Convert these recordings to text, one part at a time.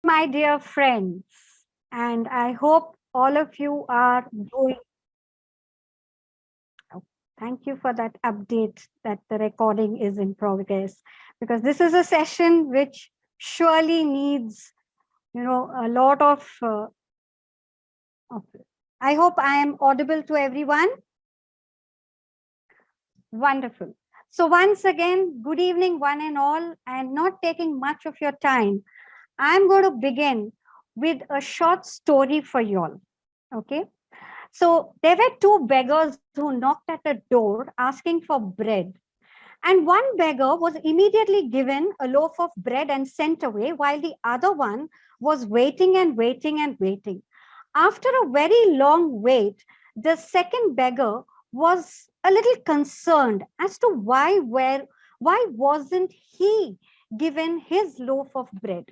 my dear friends, and I hope all of you are doing. Oh, thank you for that update that the recording is in progress, because this is a session which surely needs, a lot of. I hope I am audible to everyone. Wonderful. So once again, good evening, one and all, and not taking much of your time. I'm going to begin with a short story for you all. Okay. So there were two beggars who knocked at a door asking for bread. And one beggar was immediately given a loaf of bread and sent away, while the other one was waiting and waiting and waiting. After a very long wait, the second beggar was a little concerned as to why wasn't he given his loaf of bread.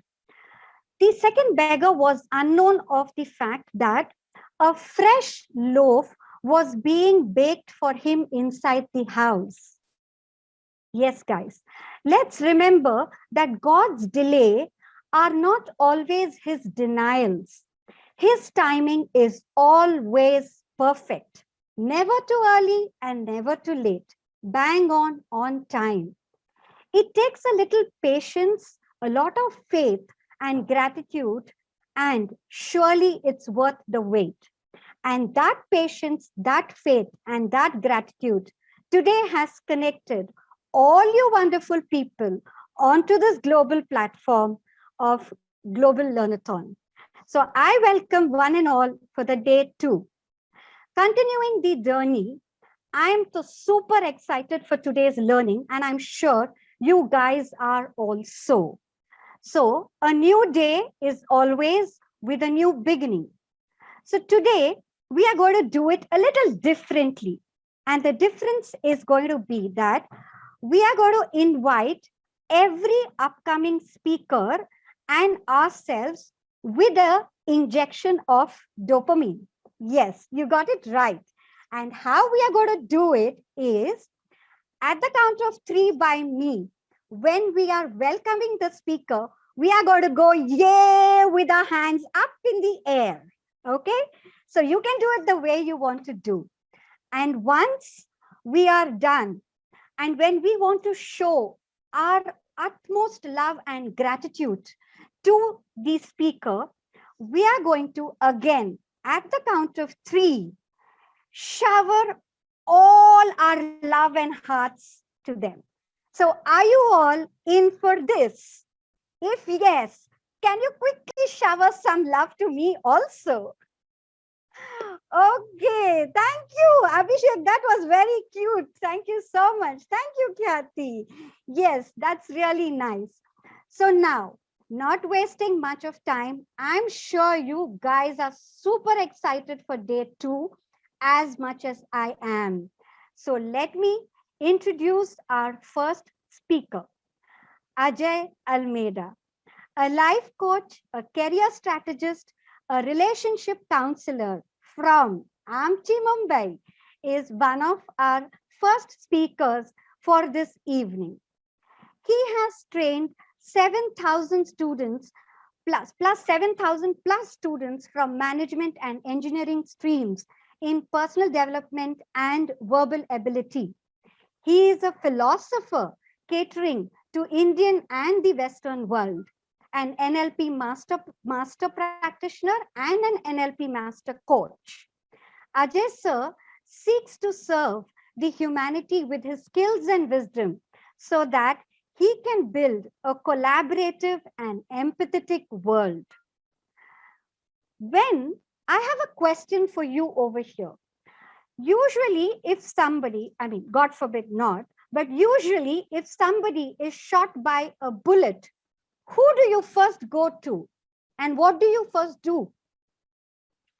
The second beggar was unknown of the fact that a fresh loaf was being baked for him inside the house. Yes, guys, let's remember that God's delay are not always his denials. His timing is always perfect, never too early and never too late, bang on time. It takes a little patience, a lot of faith and gratitude, and surely it's worth the wait. And that patience, that faith, and that gratitude today has connected all you wonderful people onto this global platform of Global Learnathon. So I welcome one and all for the day two. Continuing the journey, I am so super excited for today's learning, and I'm sure you guys are also. So, a new day is always with a new beginning. So, today we are going to do it a little differently. And the difference is going to be that we are going to invite every upcoming speaker and ourselves with a injection of dopamine. Yes, you got it right. And how we are going to do it is at the count of three by me. When we are welcoming the speaker, we are going to go yay with our hands up in the air. Okay? So you can do it the way you want to do. And once we are done, and when we want to show our utmost love and gratitude to the speaker, we are going to again, at the count of three, shower all our love and hearts to them. So, are you all in for this? If yes, can you quickly shower some love to me also? Okay, thank you, Abhishek. That was very cute. Thank you so much. Thank you, Khyati. Yes, that's really nice. So now, not wasting much of time, I'm sure you guys are super excited for day two as much as I am. So let me introduce our first speaker, Ajay Almeida, a life coach, a career strategist, a relationship counselor from Amchi, Mumbai, is one of our first speakers for this evening. He has trained 7,000 students plus 7,000 plus students from management and engineering streams in personal development and verbal ability. He is a philosopher catering to Indian and the Western world, an NLP master practitioner and an NLP master coach. Ajay sir seeks to serve the humanity with his skills and wisdom so that he can build a collaborative and empathetic world. When I have a question for you over here. Usually, if somebody, I mean, God forbid not, but usually, if somebody is shot by a bullet, who do you first go to? And what do you first do?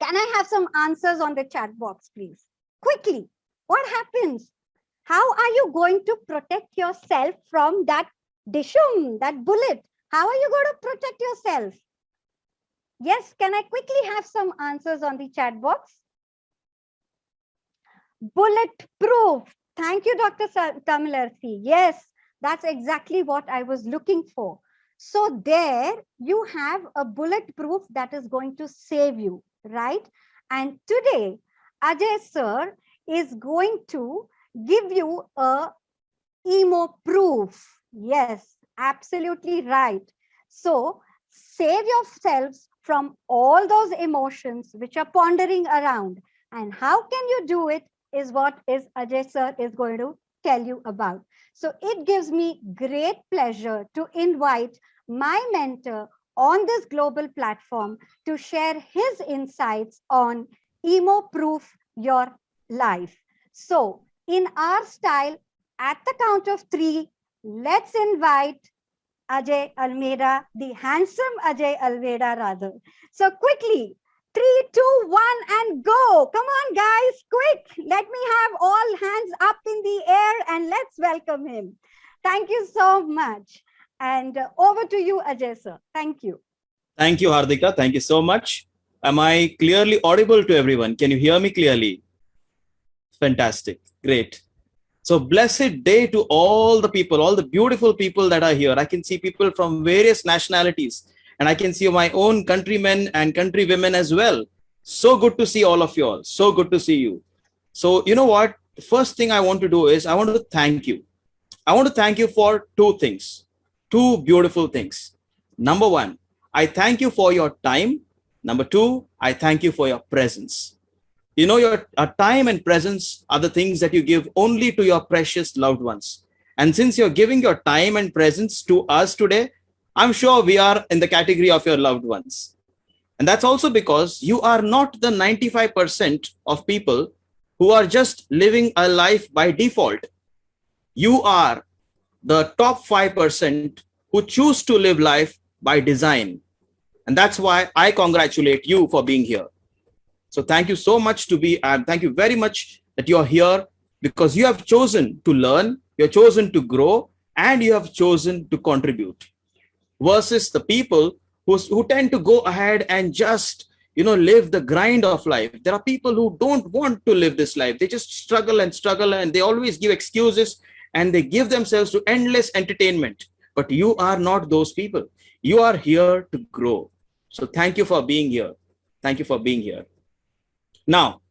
Can I have some answers on the chat box, please? Quickly, what happens? How are you going to protect yourself from that dishum, that bullet? How are you going to protect yourself? Yes, can I quickly have some answers on the chat box? Bulletproof. Thank you, Dr. Tamilarthi. Yes, that's exactly what I was looking for. So there you have a bulletproof that is going to save you, right? And today, Ajay sir is going to give you a emo proof. Yes, absolutely right. So save yourselves from all those emotions which are pondering around. And how can you do it is what is Ajay sir is going to tell you about. So it gives me great pleasure to invite my mentor on this global platform to share his insights on emo proof your life. So in our style, at the count of three, let's invite Ajay Almeida, the handsome Ajay Almeida, rather. So quickly, three, two, one, and go. Come on, guys, quick. Let me have all hands up in the air and let's welcome him. Thank you so much. And over to you, Ajay, sir. Thank you. Thank you, Hardika. Thank you so much. Am I clearly audible to everyone? Can you hear me clearly? Fantastic. Great. So blessed day to all the people, all the beautiful people that are here. I can see people from various nationalities, and I can see my own countrymen and countrywomen as well. So good to see all of you all. So good to see you. So you know what? The first thing I want to do is I want to thank you. I want to thank you for two things, two beautiful things. Number one, I thank you for your time. Number two, I thank you for your presence. You know, your time and presence are the things that you give only to your precious loved ones. And since you're giving your time and presence to us today, I'm sure we are in the category of your loved ones. And that's also because you are not the 95% of people who are just living a life by default. You are the top 5% who choose to live life by design. And that's why I congratulate you for being here. So thank you so much to be, and thank you very much that you're here because you have chosen to learn, you've chosen to grow, and you have chosen to contribute. Versus the people who tend to go ahead and just, live the grind of life. There are people who don't want to live this life. They just struggle and they always give excuses and they give themselves to endless entertainment. But you are not those people. You are here to grow. So thank you for being here. Thank you for being here. Now,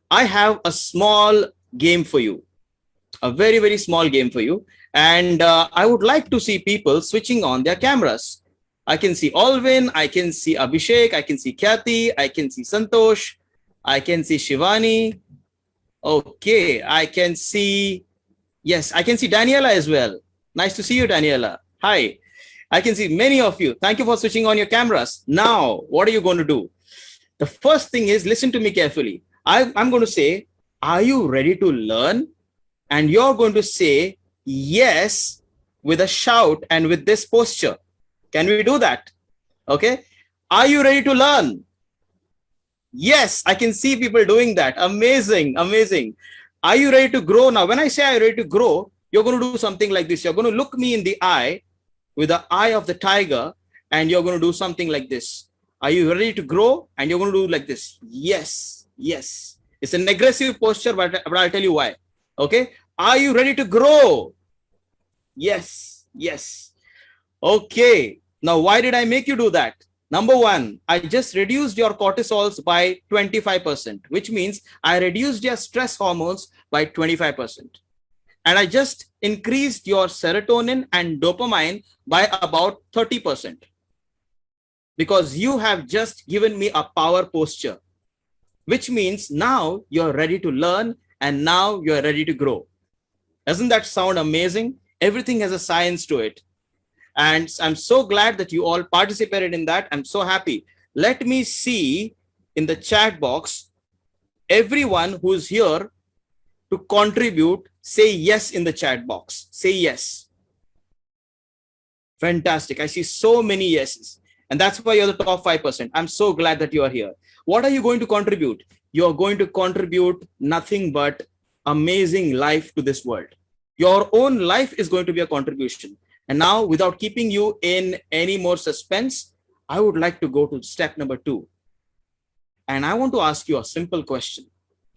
I have a small game for you, a very, very small game for you. And I would like to see people switching on their cameras. I can see Alvin, I can see Abhishek, I can see Khyati, I can see Santosh, I can see Shivani. Okay, I can see, yes, I can see Daniela as well. Nice to see you, Daniela. Hi. I can see many of you. Thank you for switching on your cameras. Now, what are you going to do? The first thing is, listen to me carefully. I'm going to say, are you ready to learn? And you're going to say yes with a shout and with this posture. Can we do that? Okay. Are you ready to learn? Yes, I can see people doing that. Amazing, amazing. Are you ready to grow now? When I say are you ready to grow, you're going to do something like this. You're going to look me in the eye with the eye of the tiger, and you're going to do something like this. Are you ready to grow? And you're going to do like this. Yes, yes. It's an aggressive posture, but I'll tell you why. Okay. Are you ready to grow? Yes, yes. Okay. Now, why did I make you do that? Number one, I just reduced your cortisols by 25%, which means I reduced your stress hormones by 25%. And I just increased your serotonin and dopamine by about 30%. Because you have just given me a power posture, which means now you're ready to learn and now you're ready to grow. Doesn't that sound amazing? Everything has a science to it. And I'm so glad that you all participated in that. I'm so happy. Let me see in the chat box, everyone who's here to contribute, say yes in the chat box. Say yes. Fantastic. I see so many yeses. And that's why you're the top 5%. I'm so glad that you are here. What are you going to contribute? You're going to contribute nothing but amazing life to this world. Your own life is going to be a contribution. And now, without keeping you in any more suspense, I would like to go to step number 2. And I want to ask you a simple question,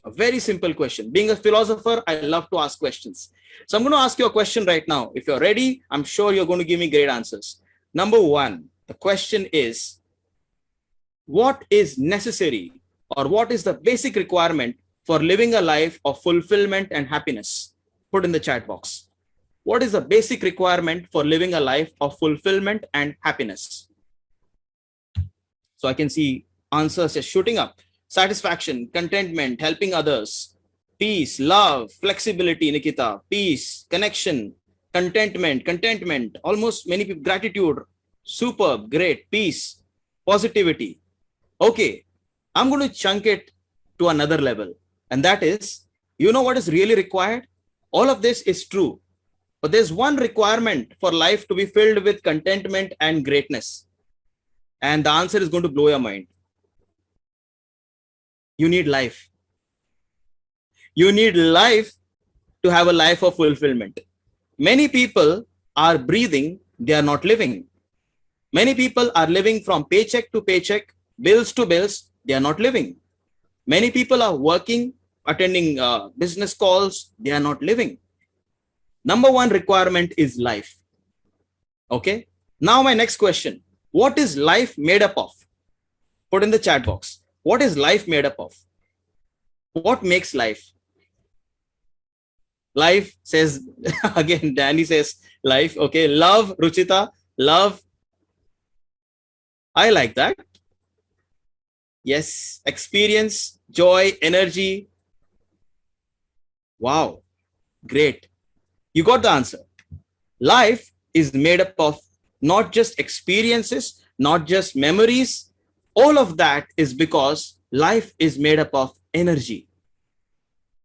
a very simple question. Being a philosopher, I love to ask questions. So I'm going to ask you a question right now. If you're ready, I'm sure you're going to give me great answers. Number one, the question is, what is necessary or what is the basic requirement for living a life of fulfillment and happiness? Put in the chat box. What is the basic requirement for living a life of fulfillment and happiness? So I can see answers just shooting up. Satisfaction, contentment, helping others, peace, love, flexibility, Nikita, peace, connection, contentment, almost many people, gratitude, superb, great, peace, positivity. Okay, I'm going to chunk it to another level. And that is, you know what is really required? All of this is true. But there's one requirement for life to be filled with contentment and greatness. And the answer is going to blow your mind. You need life. You need life to have a life of fulfillment. Many people are breathing, they are not living. Many people are living from paycheck to paycheck, bills to bills, they are not living. Many people are working, attending business calls, they are not living. Number one requirement is life. Okay. Now my next question. What is life made up of? Put in the chat box. What is life made up of? What makes life? Life says, again, Danny says life. Okay. Love, Ruchita, love. I like that. Yes. Experience, joy, energy. Wow. Great. You got the answer. Life is made up of not just experiences, not just memories. All of that is because life is made up of energy.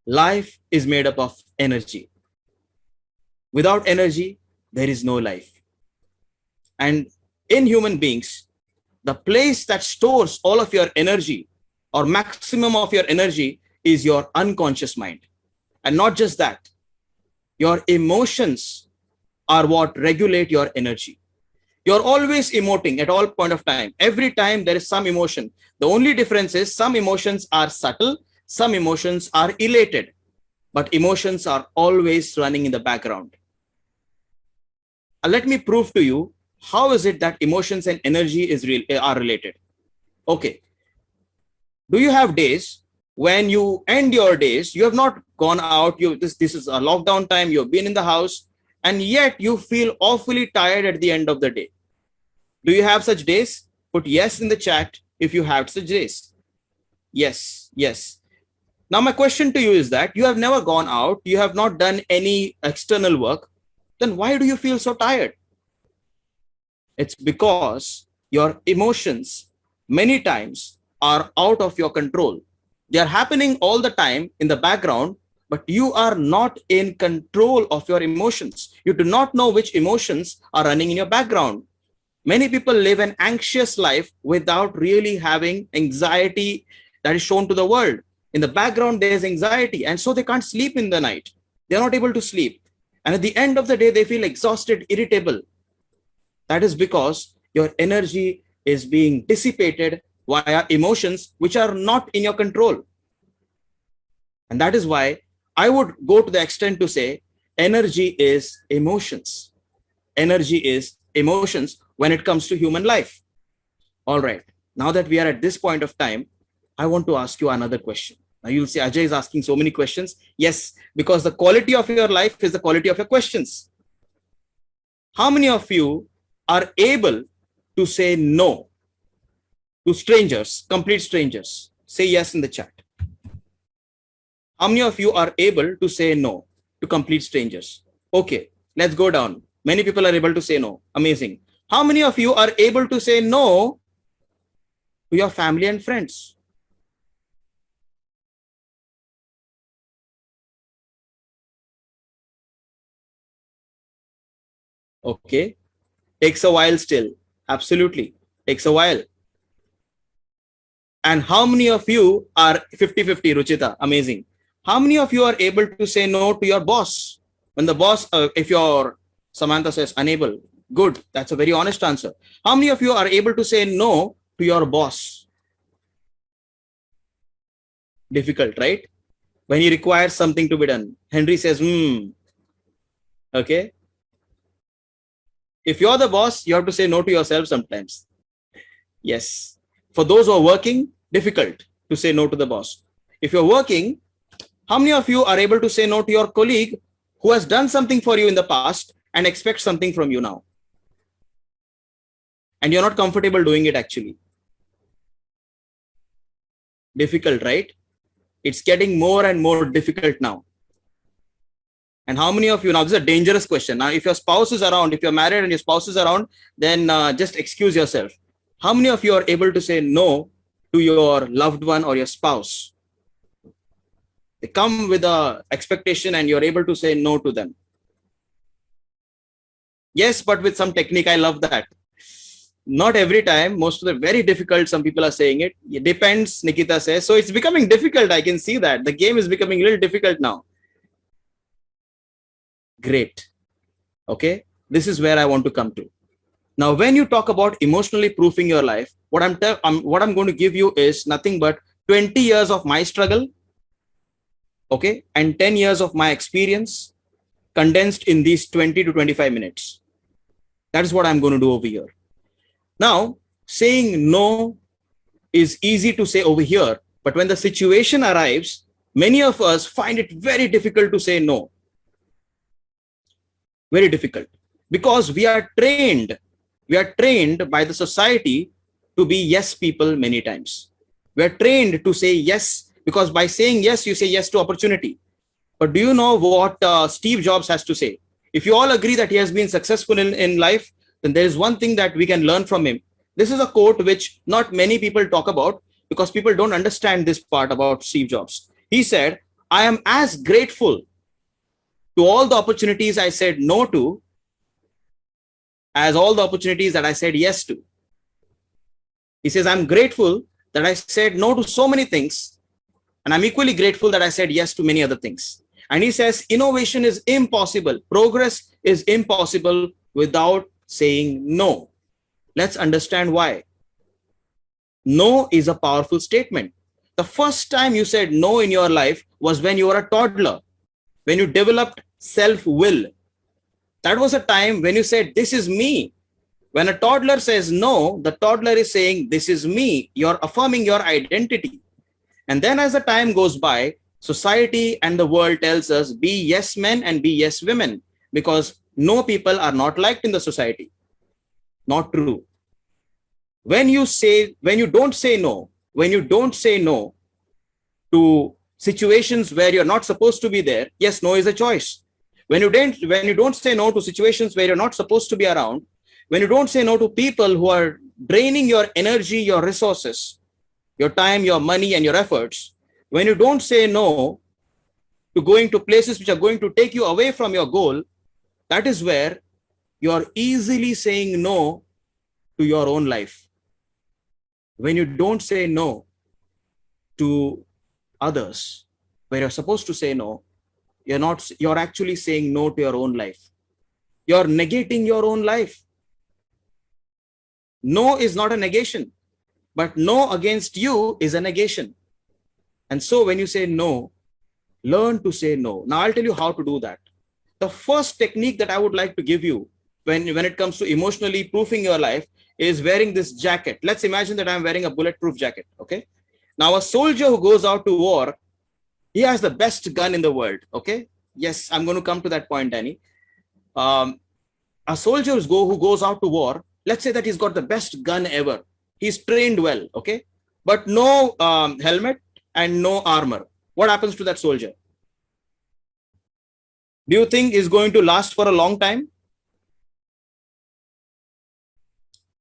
Life is made up of energy. Without energy, there is no life. And in human beings, the place that stores all of your energy or maximum of your energy is your unconscious mind. And not just that, your emotions are what regulate your energy. You're always emoting at all point of time. Every time there is some emotion. The only difference is some emotions are subtle, some emotions are elated, but emotions are always running in the background. Let me prove to you how is it that emotions and energy are related. Okay. Do you have days when you end your days, you have not gone out, this is a lockdown time, you've been in the house, and yet you feel awfully tired at the end of the day? Do you have such days? Put yes in the chat if you have such days. Yes, yes. Now my question to you is that you have never gone out, you have not done any external work, then why do you feel so tired? It's because your emotions many times are out of your control. They are happening all the time in the background, but you are not in control of your emotions. You do not know which emotions are running in your background. Many people live an anxious life without really having anxiety that is shown to the world. In the background, there is anxiety, and so they can't sleep in the night. They're not able to sleep. And at the end of the day, they feel exhausted, irritable. That is because your energy is being dissipated via emotions which are not in your control. And that is why I would go to the extent to say energy is emotions. Energy is emotions when it comes to human life. All right. Now that we are at this point of time, I want to ask you another question. Now you'll say Ajay is asking so many questions. Yes, because the quality of your life is the quality of your questions. How many of you are able to say no to strangers, complete strangers? Say yes in the chat. How many of you are able to say no to complete strangers? Okay, let's go down. Many people are able to say no. Amazing. How many of you are able to say no to your family and friends? Okay, takes a while still. Absolutely, takes a while. And how many of you are 50-50, Ruchita? Amazing. How many of you are able to say no to your boss? When the boss, if your Samantha says unable, good. That's a very honest answer. How many of you are able to say no to your boss? Difficult, right? When he requires something to be done. Henry says, okay. If you're the boss, you have to say no to yourself sometimes. Yes. For those who are working, difficult to say no to the boss. If you're working, how many of you are able to say no to your colleague who has done something for you in the past and expects something from you now? And you're not comfortable doing it actually. Difficult, right? It's getting more and more difficult now. And how many of you, now this is a dangerous question. Now, if your spouse is around, if you're married and your spouse is around, then just excuse yourself. How many of you are able to say no to your loved one or your spouse? They come with a expectation and you're able to say no to them. Yes, but with some technique. I love that. Not every time. Most of the very difficult, some people are saying it. It depends, Nikita says. So it's becoming difficult. I can see that. The game is becoming a little difficult now. Great. Okay. This is where I want to come to. Now, when you talk about emotionally proofing your life, what I'm going to give you is nothing but 20 years of my struggle, okay, and 10 years of my experience condensed in these 20 to 25 minutes. That is what I'm going to do over here. Now, saying no is easy to say over here, but when the situation arrives, many of us find it very difficult to say no. Very difficult, because we are trained by the society to be yes people many times. We are trained to say yes, because by saying yes, you say yes to opportunity. But do you know what Steve Jobs has to say? If you all agree that he has been successful in life, then there is one thing that we can learn from him. This is a quote which not many people talk about because people don't understand this part about Steve Jobs. He said, I am as grateful to all the opportunities I said no to as all the opportunities that I said yes to. He says, I'm grateful that I said no to so many things, and I'm equally grateful that I said yes to many other things. And he says, innovation is impossible. Progress is impossible without saying no. Let's understand why. No is a powerful statement. The first time you said no in your life was when you were a toddler, when you developed self-will. That was a time when you said, this is me. When a toddler says no, the toddler is saying, this is me. You're affirming your identity. And then as the time goes by, society and the world tells us, be yes men and be yes women, because no people are not liked in the society. Not true. When you don't say no to situations where you're not supposed to be there, yes, no is a choice. When you don't say no to situations where you're not supposed to be around, when you don't say no to people who are draining your energy, your resources, your time, your money, and your efforts, when you don't say no to going to places which are going to take you away from your goal, that is where you're easily saying no to your own life. When you don't say no to others, where you're supposed to say no, you're actually saying no to your own life. You're negating your own life. No is not a negation, but no against you is a negation. And so when you say no, learn to say no. Now I'll tell you how to do that. The first technique that I would like to give you when it comes to emotionally proofing your life is wearing this jacket. Let's imagine that I'm wearing a bulletproof jacket. Okay. Now a soldier who goes out to war, he has the best gun in the world. Okay. Yes, I'm going to come to that point, Danny. A soldier who goes out to war, let's say that he's got the best gun ever. He's trained well. Okay. But no helmet and no armor. What happens to that soldier? Do you think is going to last for a long time?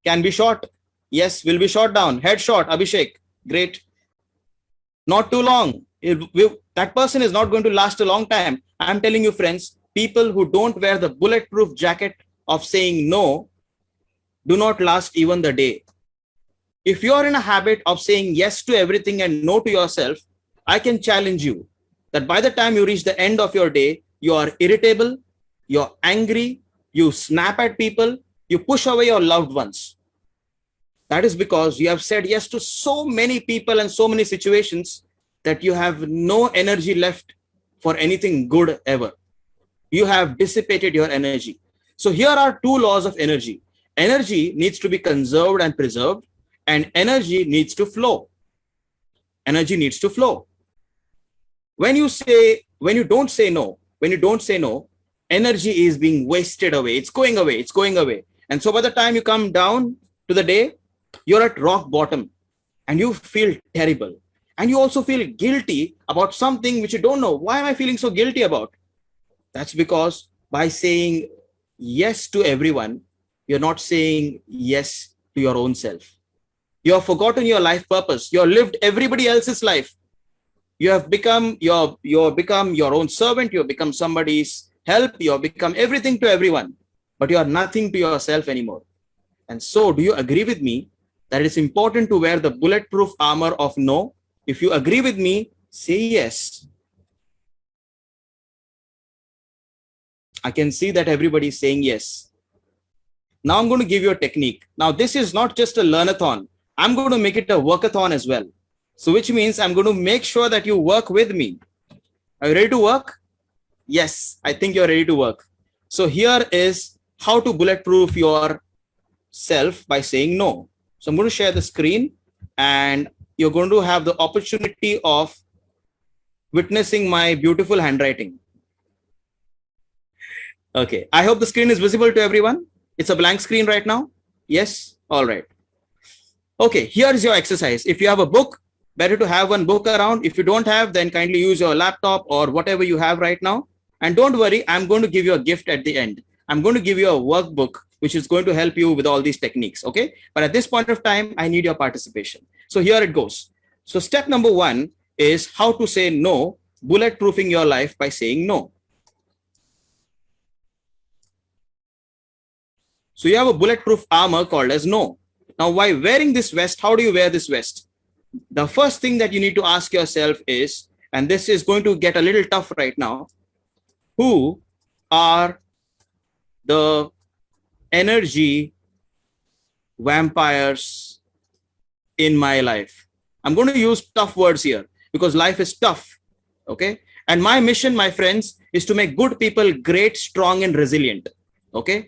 Can be shot. Yes, will be shot down. Headshot, Abhishek. Great. Not too long. That person is not going to last a long time. I'm telling you, friends, people who don't wear the bulletproof jacket of saying no do not last even the day. If you're in a habit of saying yes to everything and no to yourself, I can challenge you that by the time you reach the end of your day, you are irritable, you're angry, you snap at people, you push away your loved ones. That is because you have said yes to so many people and so many situations that you have no energy left for anything good ever. You have dissipated your energy. So here are two laws of energy. Energy needs to be conserved and preserved, and energy needs to flow. Energy needs to flow. When you don't say no, energy is being wasted away. It's going away. And so by the time you come down to the day, you're at rock bottom and you feel terrible. And you also feel guilty about something which you don't know. Why am I feeling so guilty about? That's because by saying yes to everyone, you're not saying yes to your own self. You have forgotten your life purpose. You have lived everybody else's life. You have become your own servant. You have become somebody's help. You have become everything to everyone, but you are nothing to yourself anymore. And so, do you agree with me that it's important to wear the bulletproof armor of no? If you agree with me, say yes. I can see that everybody is saying yes. Now I'm going to give you a technique. Now, this is not just a learnathon. I'm going to make it a workathon as well. So which means I'm going to make sure that you work with me. Are you ready to work? Yes, I think you're ready to work. So here is how to bulletproof your self by saying no. So I'm going to share the screen and you're going to have the opportunity of witnessing my beautiful handwriting. Okay, I hope the screen is visible to everyone. It's a blank screen right now. Yes, all right. Okay, here is your exercise. If you have a book, better to have one book around. If you don't have, then kindly use your laptop or whatever you have right now. And don't worry, I'm going to give you a gift at the end. I'm going to give you a workbook, which is going to help you with all these techniques, okay? But at this point of time, I need your participation. So here it goes. So step number 1 is how to say no, bulletproofing your life by saying no. So you have a bulletproof armor called as no. Now, while wearing this vest, how do you wear this vest? The first thing that you need to ask yourself is, and this is going to get a little tough right now, who are the energy vampires in my life? I'm going to use tough words here because life is tough, okay? And my mission, my friends, is to make good people great, strong, and resilient, okay?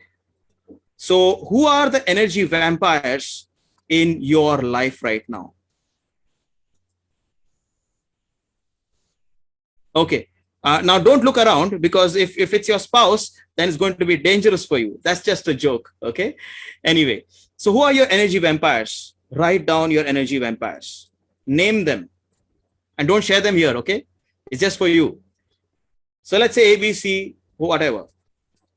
So who are the energy vampires in your life right now? Okay. Now don't look around, because if it's your spouse, then it's going to be dangerous for you. That's just a joke. Okay. Anyway, so who are your energy vampires? Write down your energy vampires. Name them. And don't share them here. Okay. It's just for you. So let's say ABC, whatever.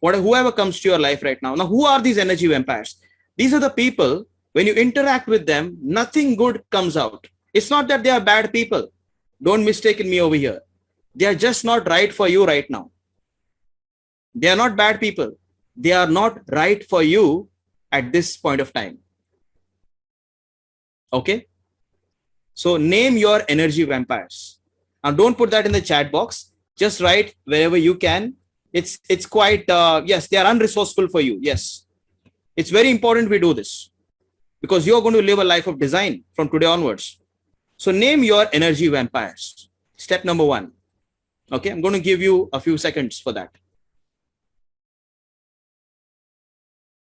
Whoever comes to your life right now. Now, who are these energy vampires? These are the people, when you interact with them, nothing good comes out. It's not that they are bad people. Don't mistake me over here. They are just not right for you right now. They are not bad people. They are not right for you at this point of time. Okay? So name your energy vampires. Now, don't put that in the chat box. Just write wherever you can. It's quite, yes, they are unresourceful for you. Yes. It's very important we do this because you're going to live a life of design from today onwards. So name your energy vampires. Step number 1. Okay, I'm going to give you a few seconds for that.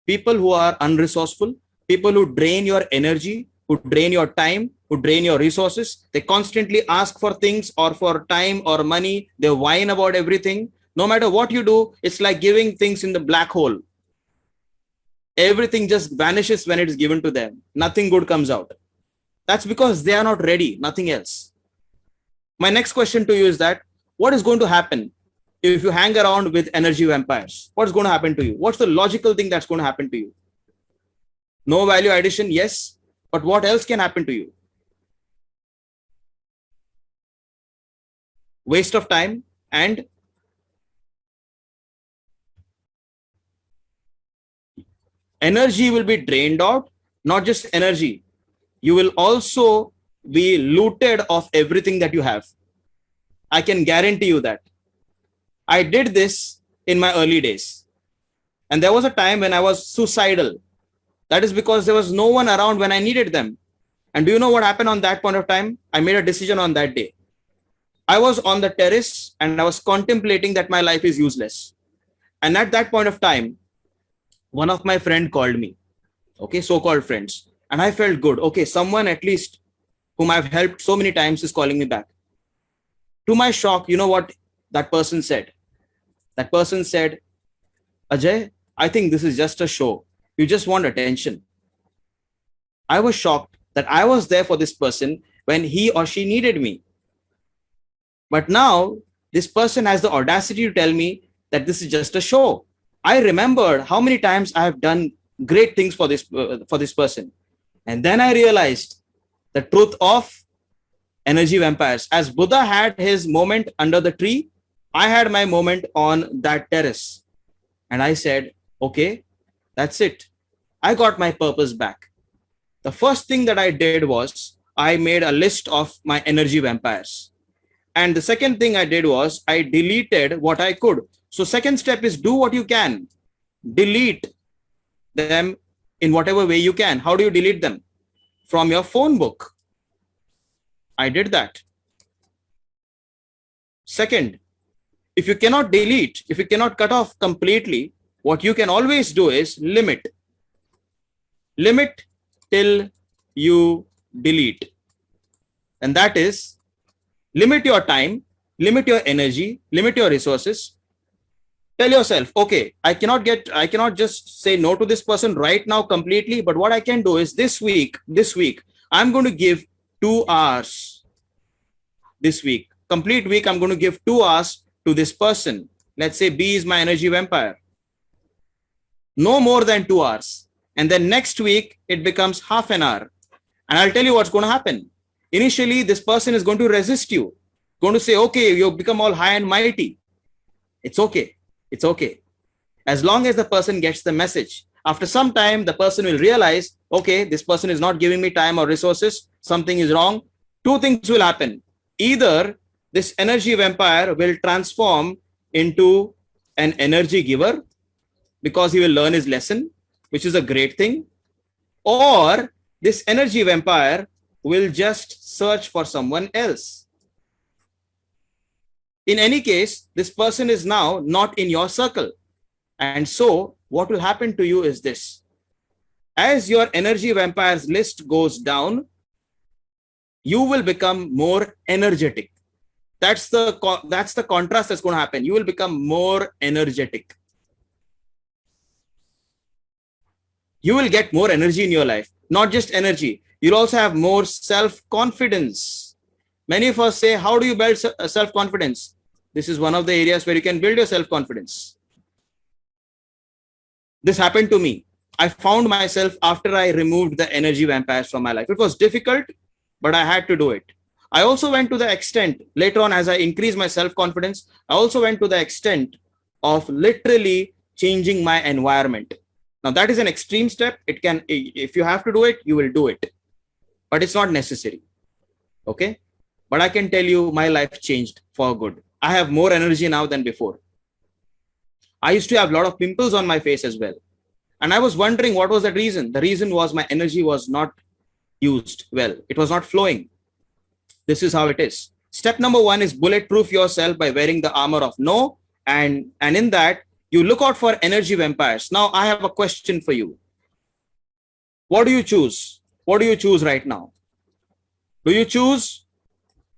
People who are unresourceful, people who drain your energy, who drain your time, who drain your resources. They constantly ask for things or for time or money. They whine about everything. No matter what you do, it's like giving things in the black hole. Everything just vanishes when it is given to them. Nothing good comes out. That's because they are not ready, nothing else. My next question to you is that, what is going to happen if you hang around with energy vampires? What's going to happen to you? What's the logical thing that's going to happen to you? No value addition, yes. But what else can happen to you? Waste of time and energy will be drained out. Not just energy. You will also be looted of everything that you have. I can guarantee you that. I did this in my early days. And there was a time when I was suicidal. That is because there was no one around when I needed them. And do you know what happened on that point of time? I made a decision on that day. I was on the terrace and I was contemplating that my life is useless. And at that point of time, one of my friend called me, okay, so-called friends, and I felt good. Okay, someone at least whom I've helped so many times is calling me back. To my shock, you know what that person said? That person said, Ajay, I think this is just a show. You just want attention. I was shocked that I was there for this person when he or she needed me. But now this person has the audacity to tell me that this is just a show. I remembered how many times I have done great things for this person. And then I realized the truth of energy vampires. As Buddha had his moment under the tree, I had my moment on that terrace. And I said, okay, that's it. I got my purpose back. The first thing that I did was I made a list of my energy vampires. And the second thing I did was I deleted what I could. So second step is do what you can. Delete them in whatever way you can. How do you delete them? From your phone book. I did that. Second, if you cannot delete, if you cannot cut off completely, what you can always do is limit. Limit till you delete. And that is limit your time, limit your energy, limit your resources. Tell yourself, okay, I cannot just say no to this person right now completely, but what I can do is this week, I'm going to give 2 hours this week. Complete week, I'm going to give 2 hours to this person. Let's say B is my energy vampire. No more than 2 hours. And then next week, it becomes half an hour. And I'll tell you what's going to happen. Initially, this person is going to resist you, going to say, okay, you've become all high and mighty. It's okay. It's okay. As long as the person gets the message. After some time, the person will realize, okay, this person is not giving me time or resources. Something is wrong. 2 things will happen. Either this energy vampire will transform into an energy giver because he will learn his lesson, which is a great thing. Or this energy vampire will just search for someone else. In any case, this person is now not in your circle. And so what will happen to you is this. As your energy vampires list goes down, you will become more energetic. That's the contrast that's going to happen. You will become more energetic. You will get more energy in your life. Not just energy. You'll also have more self-confidence. Many of us say, how do you build self-confidence? This is one of the areas where you can build your self-confidence. This happened to me. I found myself after I removed the energy vampires from my life. It was difficult, but I had to do it. I also went to the extent, later on as I increased my self-confidence, I also went to the extent of literally changing my environment. Now that is an extreme step. It can, if you have to do it, you will do it. But it's not necessary. Okay? But I can tell you my life changed for good. I have more energy now than before. I used to have a lot of pimples on my face as well. And I was wondering what was the reason. The reason was my energy was not used well. It was not flowing. This is how it is. Step number 1 is bulletproof yourself by wearing the armor of no. And in that, you look out for energy vampires. Now, I have a question for you. What do you choose? What do you choose right now? Do you choose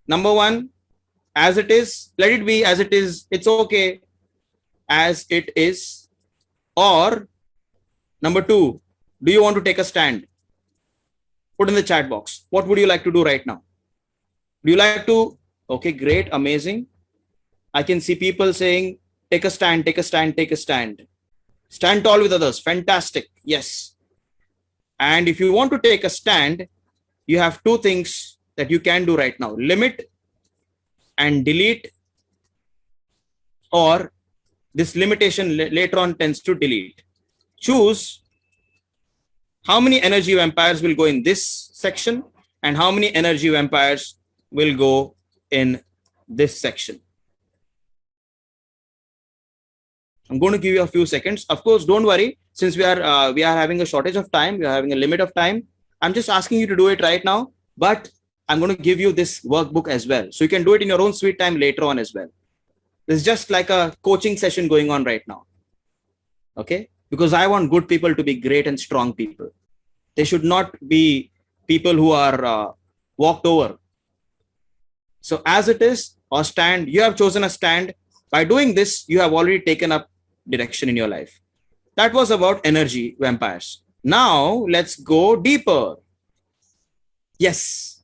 number 1, as it is? Let it be as it is. It's okay as it is. Or number 2, do you want to take a stand? Put in the chat box. What would you like to do right now? Do you like to? Okay, great, amazing. I can see people saying, take a stand, take a stand, take a stand. Stand tall with others. Fantastic. Yes. And if you want to take a stand, you have 2 things that you can do right now. Limit and delete, or this limitation later on tends to delete. Choose how many energy vampires will go in this section and how many energy vampires will go in this section. I'm going to give you a few seconds. Of course, don't worry. Since we are having a shortage of time, we are having a limit of time. I'm just asking you to do it right now, but I'm going to give you this workbook as well. So you can do it in your own sweet time later on as well. This is just like a coaching session going on right now. Okay. because I want good people to be great and strong people. They should not be people who are walked over. So as it is, or stand, you have chosen a stand. By doing this, you have already taken up direction in your life. That was about energy vampires. Now let's go deeper. Yes.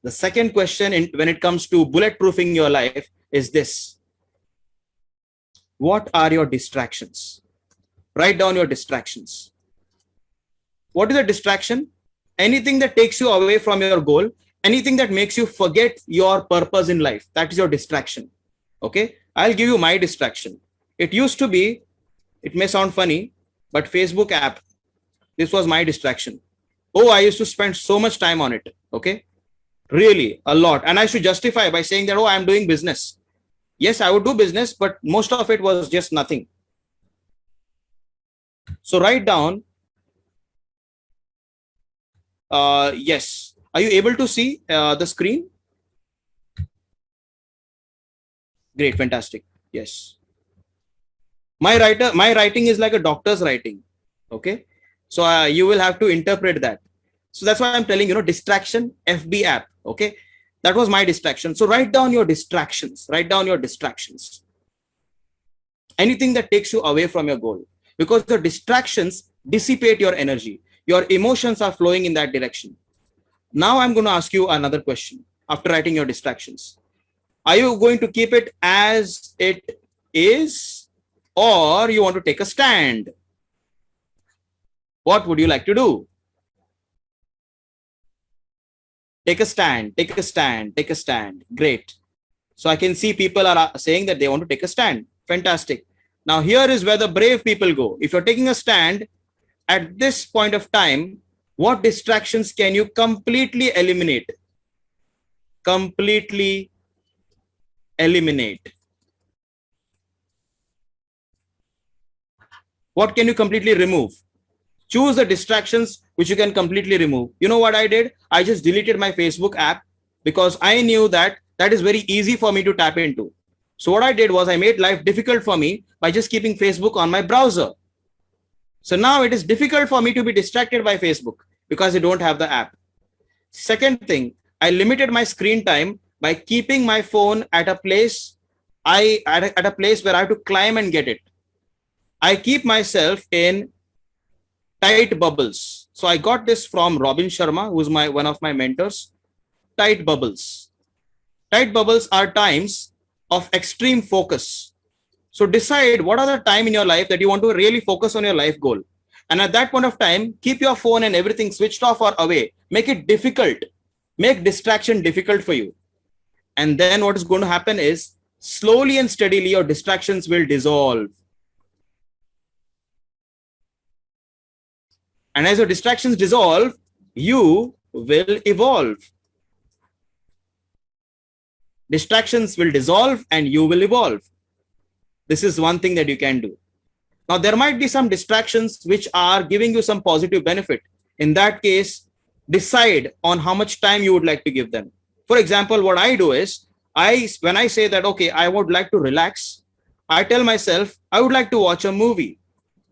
The second question when it comes to bulletproofing your life is this. What are your distractions? Write down your distractions. What is a distraction? Anything that takes you away from your goal, anything that makes you forget your purpose in life. That is your distraction. Okay. I'll give you my distraction. It used to be, it may sound funny, but Facebook app, this was my distraction. Oh, I used to spend so much time on it. Okay. Really a lot. And I should justify by saying that, oh, I'm doing business. Yes, I would do business, but most of it was just nothing. So write down. Yes. Are you able to see the screen? Great. Fantastic. Yes. My writing is like a doctor's writing. Okay. So you will have to interpret that. So that's why I'm telling you, distraction, FB app. Okay. That was my distraction. So write down your distractions. Write down your distractions. Anything that takes you away from your goal, because the distractions dissipate your energy. Your emotions are flowing in that direction. Now I'm going to ask you another question after writing your distractions. Are you going to keep it as it is, or you want to take a stand? What would you like to do? Take a stand, take a stand, take a stand. Great. So I can see people are saying that they want to take a stand. Fantastic. Now here is where the brave people go. If you're taking a stand at this point of time, what distractions can you completely eliminate? Completely eliminate. What can you completely remove? Choose the distractions which you can completely remove. You know what I did? I just deleted my Facebook app because I knew that that is very easy for me to tap into. So what I did was I made life difficult for me by just keeping Facebook on my browser. So now it is difficult for me to be distracted by Facebook because I don't have the app. Second thing, I limited my screen time by keeping my phone at a place at a place where I have to climb and get it. I keep myself in tight bubbles. So I got this from Robin Sharma, who's one of my mentors. Tight bubbles. Tight bubbles are times of extreme focus. So decide what are the time in your life that you want to really focus on your life goal. And at that point of time, keep your phone and everything switched off or away. Make it difficult. Make distraction difficult for you. And then what is going to happen is slowly and steadily your distractions will dissolve. And as your distractions dissolve, you will evolve. Distractions will dissolve and you will evolve. This is one thing that you can do. Now, there might be some distractions which are giving you some positive benefit. In that case, decide on how much time you would like to give them. For example, what I do is, when I say that, okay, I would like to relax, I tell myself, I would like to watch a movie.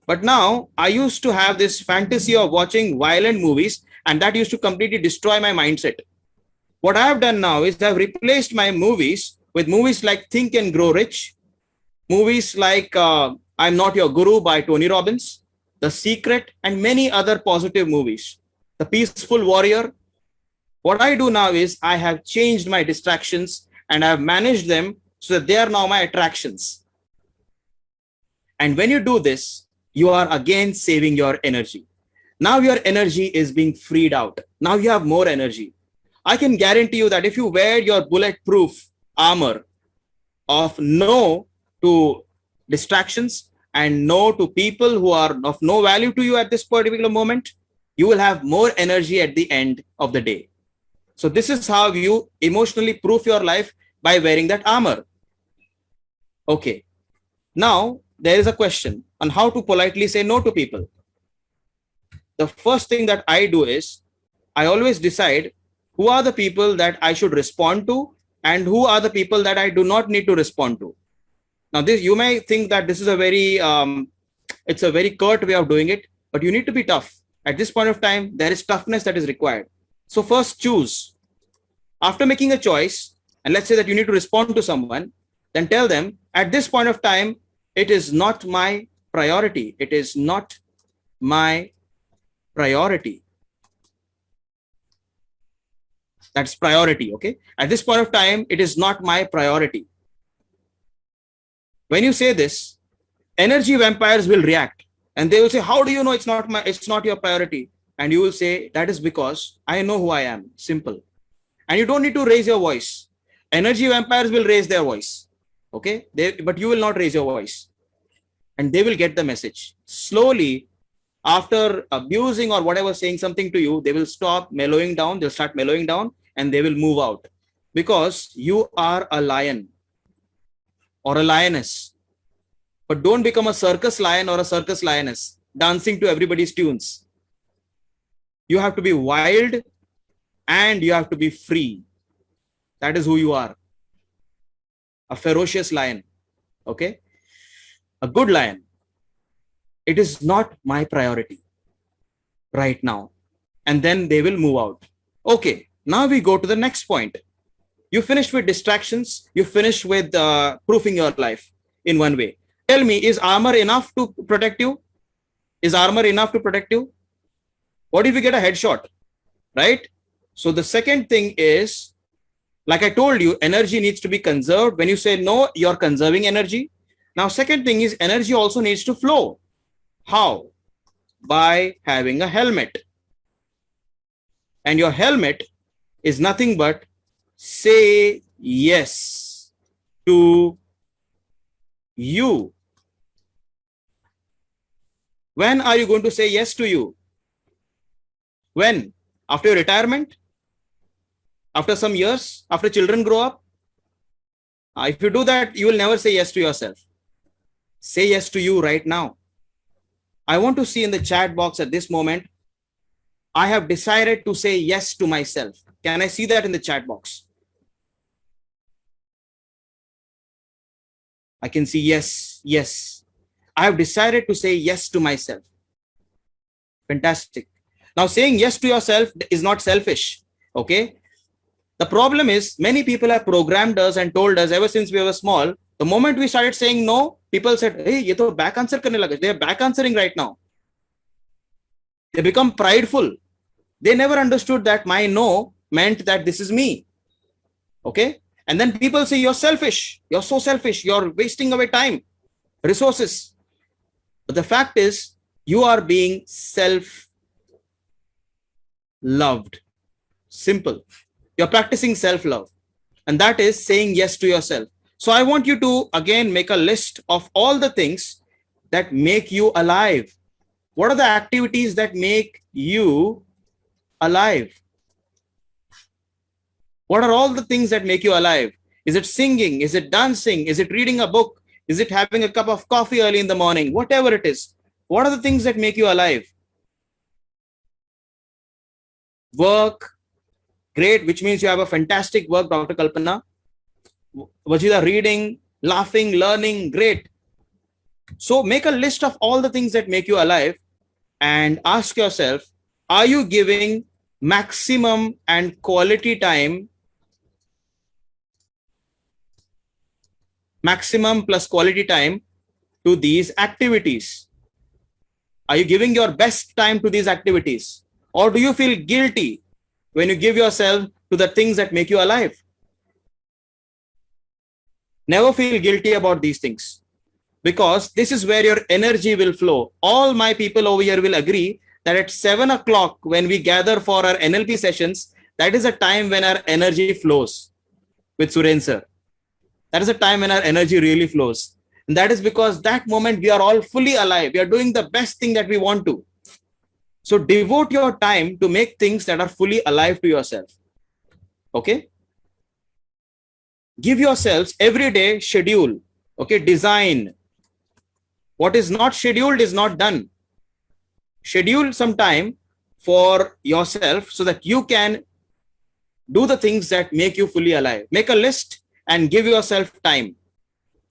But now I used to have this fantasy of watching violent movies, and that used to completely destroy my mindset. What I have done now is I've replaced my movies with movies like Think and Grow Rich, movies like I'm Not Your Guru by Tony Robbins, The Secret, and many other positive movies. The Peaceful Warrior. What I do now is I have changed my distractions and I have managed them so that they are now my attractions. And when you do this, you are again saving your energy. Now your energy is being freed out. Now you have more energy. I can guarantee you that if you wear your bulletproof armor of no to distractions and no to people who are of no value to you at this particular moment, you will have more energy at the end of the day. So this is how you emotionally proof your life, by wearing that armor. Okay. Now there is a question on how to politely say no to people. The first thing that I do is I always decide who are the people that I should respond to and who are the people that I do not need to respond to. Now, this, you may think that this is a very It's a very curt way of doing it, but you need to be tough. At this point of time, there is toughness that is required. So first choose. After making a choice, and let's say that you need to respond to someone, then tell them, at this point of time, it is not my priority. It is not my priority. That's priority, okay? At this point of time, it is not my priority. When you say this, energy vampires will react and they will say, how do you know it's not your priority? And you will say, that is because I know who I am. Simple. And you don't need to raise your voice. Energy vampires will raise their voice, okay? But you will not raise your voice. And they will get the message. Slowly, after abusing or whatever, saying something to you, they will stop mellowing down. They'll start mellowing down and they will move out. Because you are a lion or a lioness. But don't become a circus lion or a circus lioness dancing to everybody's tunes. You have to be wild and you have to be free. That is who you are. A ferocious lion. Okay? A good lion. It is not my priority right now. And then they will move out. Okay, now we go to the next point. You finished with distractions. You finished with proofing your life in one way. Tell me, is armor enough to protect you? Is armor enough to protect you? What if you get a headshot, right? So the second thing is, like I told you, energy needs to be conserved. When you say no, you're conserving energy. Now, second thing is energy also needs to flow. How? By having a helmet. And your helmet is nothing but say yes to you. When are you going to say yes to you? When? After your retirement? After some years? After children grow up? If you do that, you will never say yes to yourself. Say yes to you right now. I want to see in the chat box at this moment, I have decided to say yes to myself. Can I see that in the chat box? I can see yes, yes. I have decided to say yes to myself. Fantastic. Now, saying yes to yourself is not selfish. Okay. The problem is many people have programmed us and told us ever since we were small. The moment we started saying no, people said, hey, ye to back answer karne laga. They are back answering right now. They become prideful. They never understood that my no meant that this is me. Okay. And then people say, you're selfish. You're so selfish. You're wasting away time, resources. But the fact is, you are being self-loved. Simple. You're practicing self-love. And that is saying yes to yourself. So I want you to, again, make a list of all the things that make you alive. What are the activities that make you alive? What are all the things that make you alive? Is it singing? Is it dancing? Is it reading a book? Is it having a cup of coffee early in the morning? Whatever it is. What are the things that make you alive? Work. Great, which means you have a fantastic work, Dr. Kalpana. Vajida, reading, laughing, learning, great. So make a list of all the things that make you alive and ask yourself, are you giving maximum and quality time, maximum plus quality time to these activities? Are you giving your best time to these activities? Or do you feel guilty when you give yourself to the things that make you alive? Never feel guilty about these things, because this is where your energy will flow. All my people over here will agree that at 7 o'clock, when we gather for our NLP sessions, that is a time when our energy flows with Suren sir. That is a time when our energy really flows. And that is because that moment we are all fully alive. We are doing the best thing that we want to. So devote your time to make things that are fully alive to yourself. Okay? Give yourselves every day schedule. Okay? Design. What is not scheduled is not done. Schedule some time for yourself so that you can do the things that make you fully alive. Make a list and give yourself time.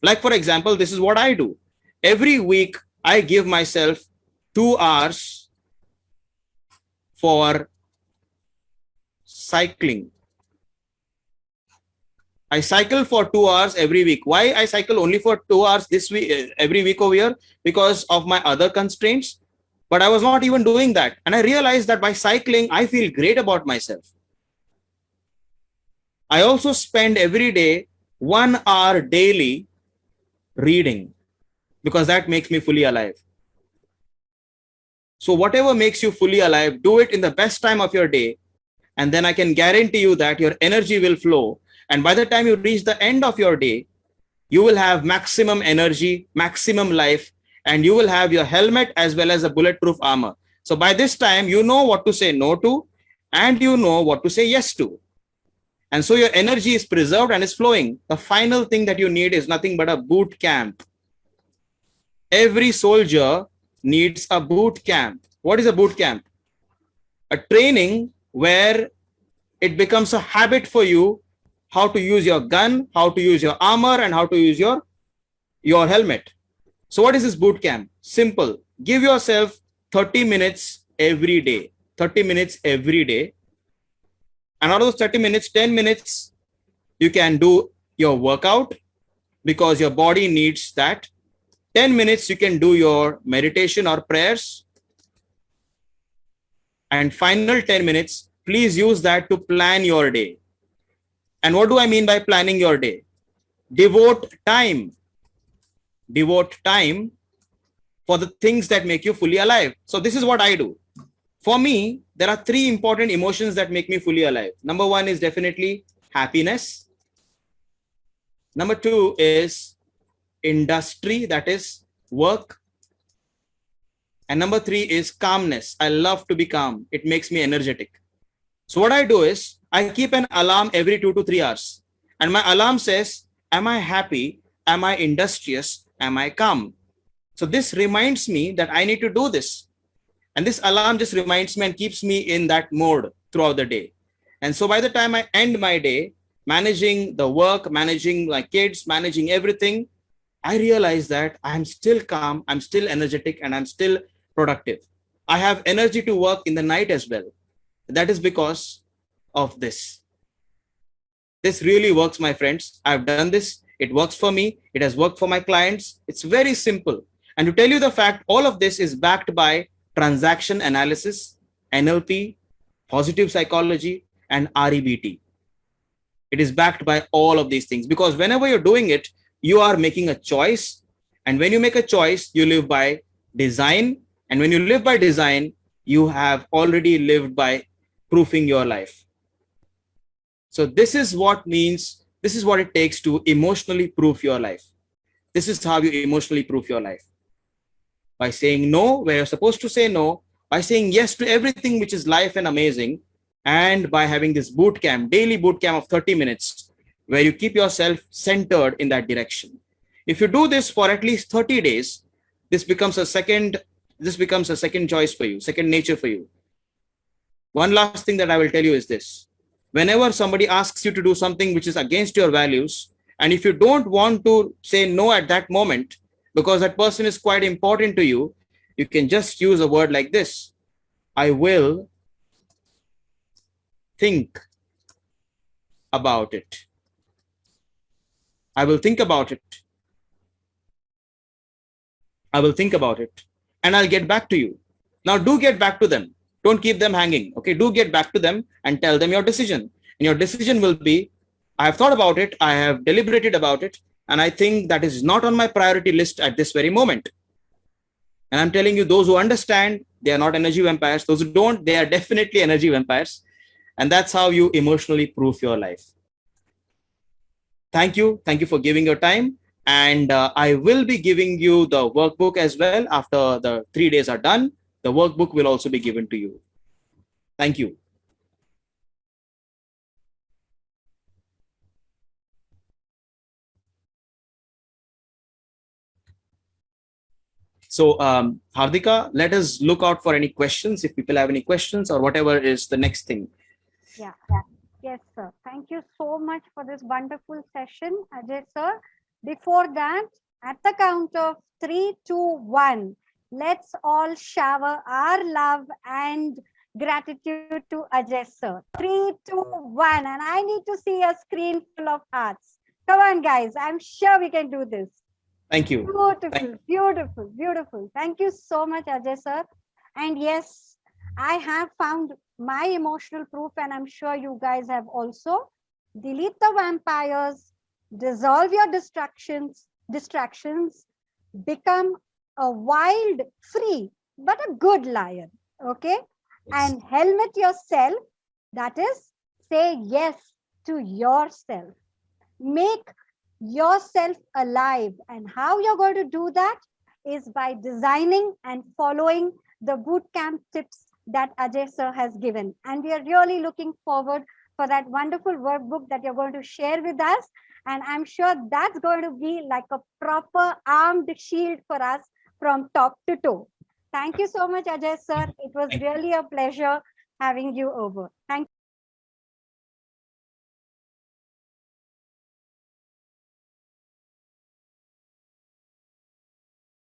Like, for example, this is what I do. Every week, I give myself 2 hours for cycling. I cycle for 2 hours every week. Why I cycle only for 2 hours this week, every week over here? Because of my other constraints. But I was not even doing that. And I realized that by cycling, I feel great about myself. I also spend every day 1 hour daily reading, because that makes me fully alive. So whatever makes you fully alive, do it in the best time of your day. And then I can guarantee you that your energy will flow. And by the time you reach the end of your day, you will have maximum energy, maximum life, and you will have your helmet as well as a bulletproof armor. So by this time, you know what to say no to, and you know what to say yes to. And so your energy is preserved and is flowing. The final thing that you need is nothing but a boot camp. Every soldier needs a boot camp. What is a boot camp? A training where it becomes a habit for you how to use your gun, how to use your armor, and how to use your helmet. So what is this boot camp? Simple. Give yourself 30 minutes every day. 30 minutes every day. And out of those 30 minutes, 10 minutes, you can do your workout because your body needs that. 10 minutes, you can do your meditation or prayers. And final 10 minutes, please use that to plan your day. And what do I mean by planning your day? Devote time. Devote time for the things that make you fully alive. So this is what I do. For me, there are 3 important emotions that make me fully alive. Number 1 is definitely happiness. Number 2 is industry, that is work. And number 3 is calmness. I love to be calm. It makes me energetic. So what I do is I keep an alarm every 2 to 3 hours. And my alarm says, am I happy? Am I industrious? Am I calm? So this reminds me that I need to do this. And this alarm just reminds me and keeps me in that mode throughout the day. And so by the time I end my day, managing the work, managing my kids, managing everything, I realize that I'm still calm, I'm still energetic, and I'm still productive. I have energy to work in the night as well. That is because of this. This really works, my friends. I've done this. It works for me. It has worked for my clients. It's very simple. And to tell you the fact, all of this is backed by transaction analysis, NLP, positive psychology, and REBT. It is backed by all of these things because whenever you're doing it, you are making a choice. And when you make a choice, you live by design. And when you live by design, you have already lived by proofing your life. So this is what it takes to emotionally proof your life. This is how you emotionally proof your life. By saying no where you're supposed to say no, by saying yes to everything which is life and amazing, and by having this boot camp, daily boot camp of 30 minutes, where you keep yourself centered in that direction. If you do this for at least 30 days, this becomes a second choice for you, second nature for you. One last thing that I will tell you is this. Whenever somebody asks you to do something which is against your values, and if you don't want to say no at that moment, because that person is quite important to you, you can just use a word like this. I will think about it. I will think about it. I will think about it. And I'll get back to you. Now do get back to them. Don't keep them hanging. Okay, do get back to them and tell them your decision. And your decision will be, I have thought about it. I have deliberated about it. And I think that is not on my priority list at this very moment. And I'm telling you, those who understand, they are not energy vampires. Those who don't, they are definitely energy vampires. And that's how you emotionally proof your life. Thank you. Thank you for giving your time. And I will be giving you the workbook as well. After the 3 days are done, the workbook will also be given to you. Thank you. So, Hardika, let us look out for any questions. If people have any questions or whatever is the next thing. Yeah. Yes, sir. Thank you so much for this wonderful session, Ajay sir. Before that, at the count of 3, 2, 1. Let's all shower our love and gratitude to Ajay sir. 3, 2, 1. And I need to see a screen full of hearts. Come on, guys. I'm sure we can do this. Thank you. Beautiful, beautiful, beautiful. Thank you so much, Ajay sir. And yes, I have found my emotional proof, and I'm sure you guys have also. Delete the vampires, dissolve your distractions, become a wild, free, but a good lion. Okay? And helmet yourself. That is, say yes to yourself. Make yourself alive. And how you're going to do that is by designing and following the bootcamp tips that Ajay sir has given. And we are really looking forward for that wonderful workbook that you're going to share with us. And I'm sure that's going to be like a proper armed shield for us from top to toe. Thank you so much, Ajay sir. It was really a pleasure having you over. Thank you.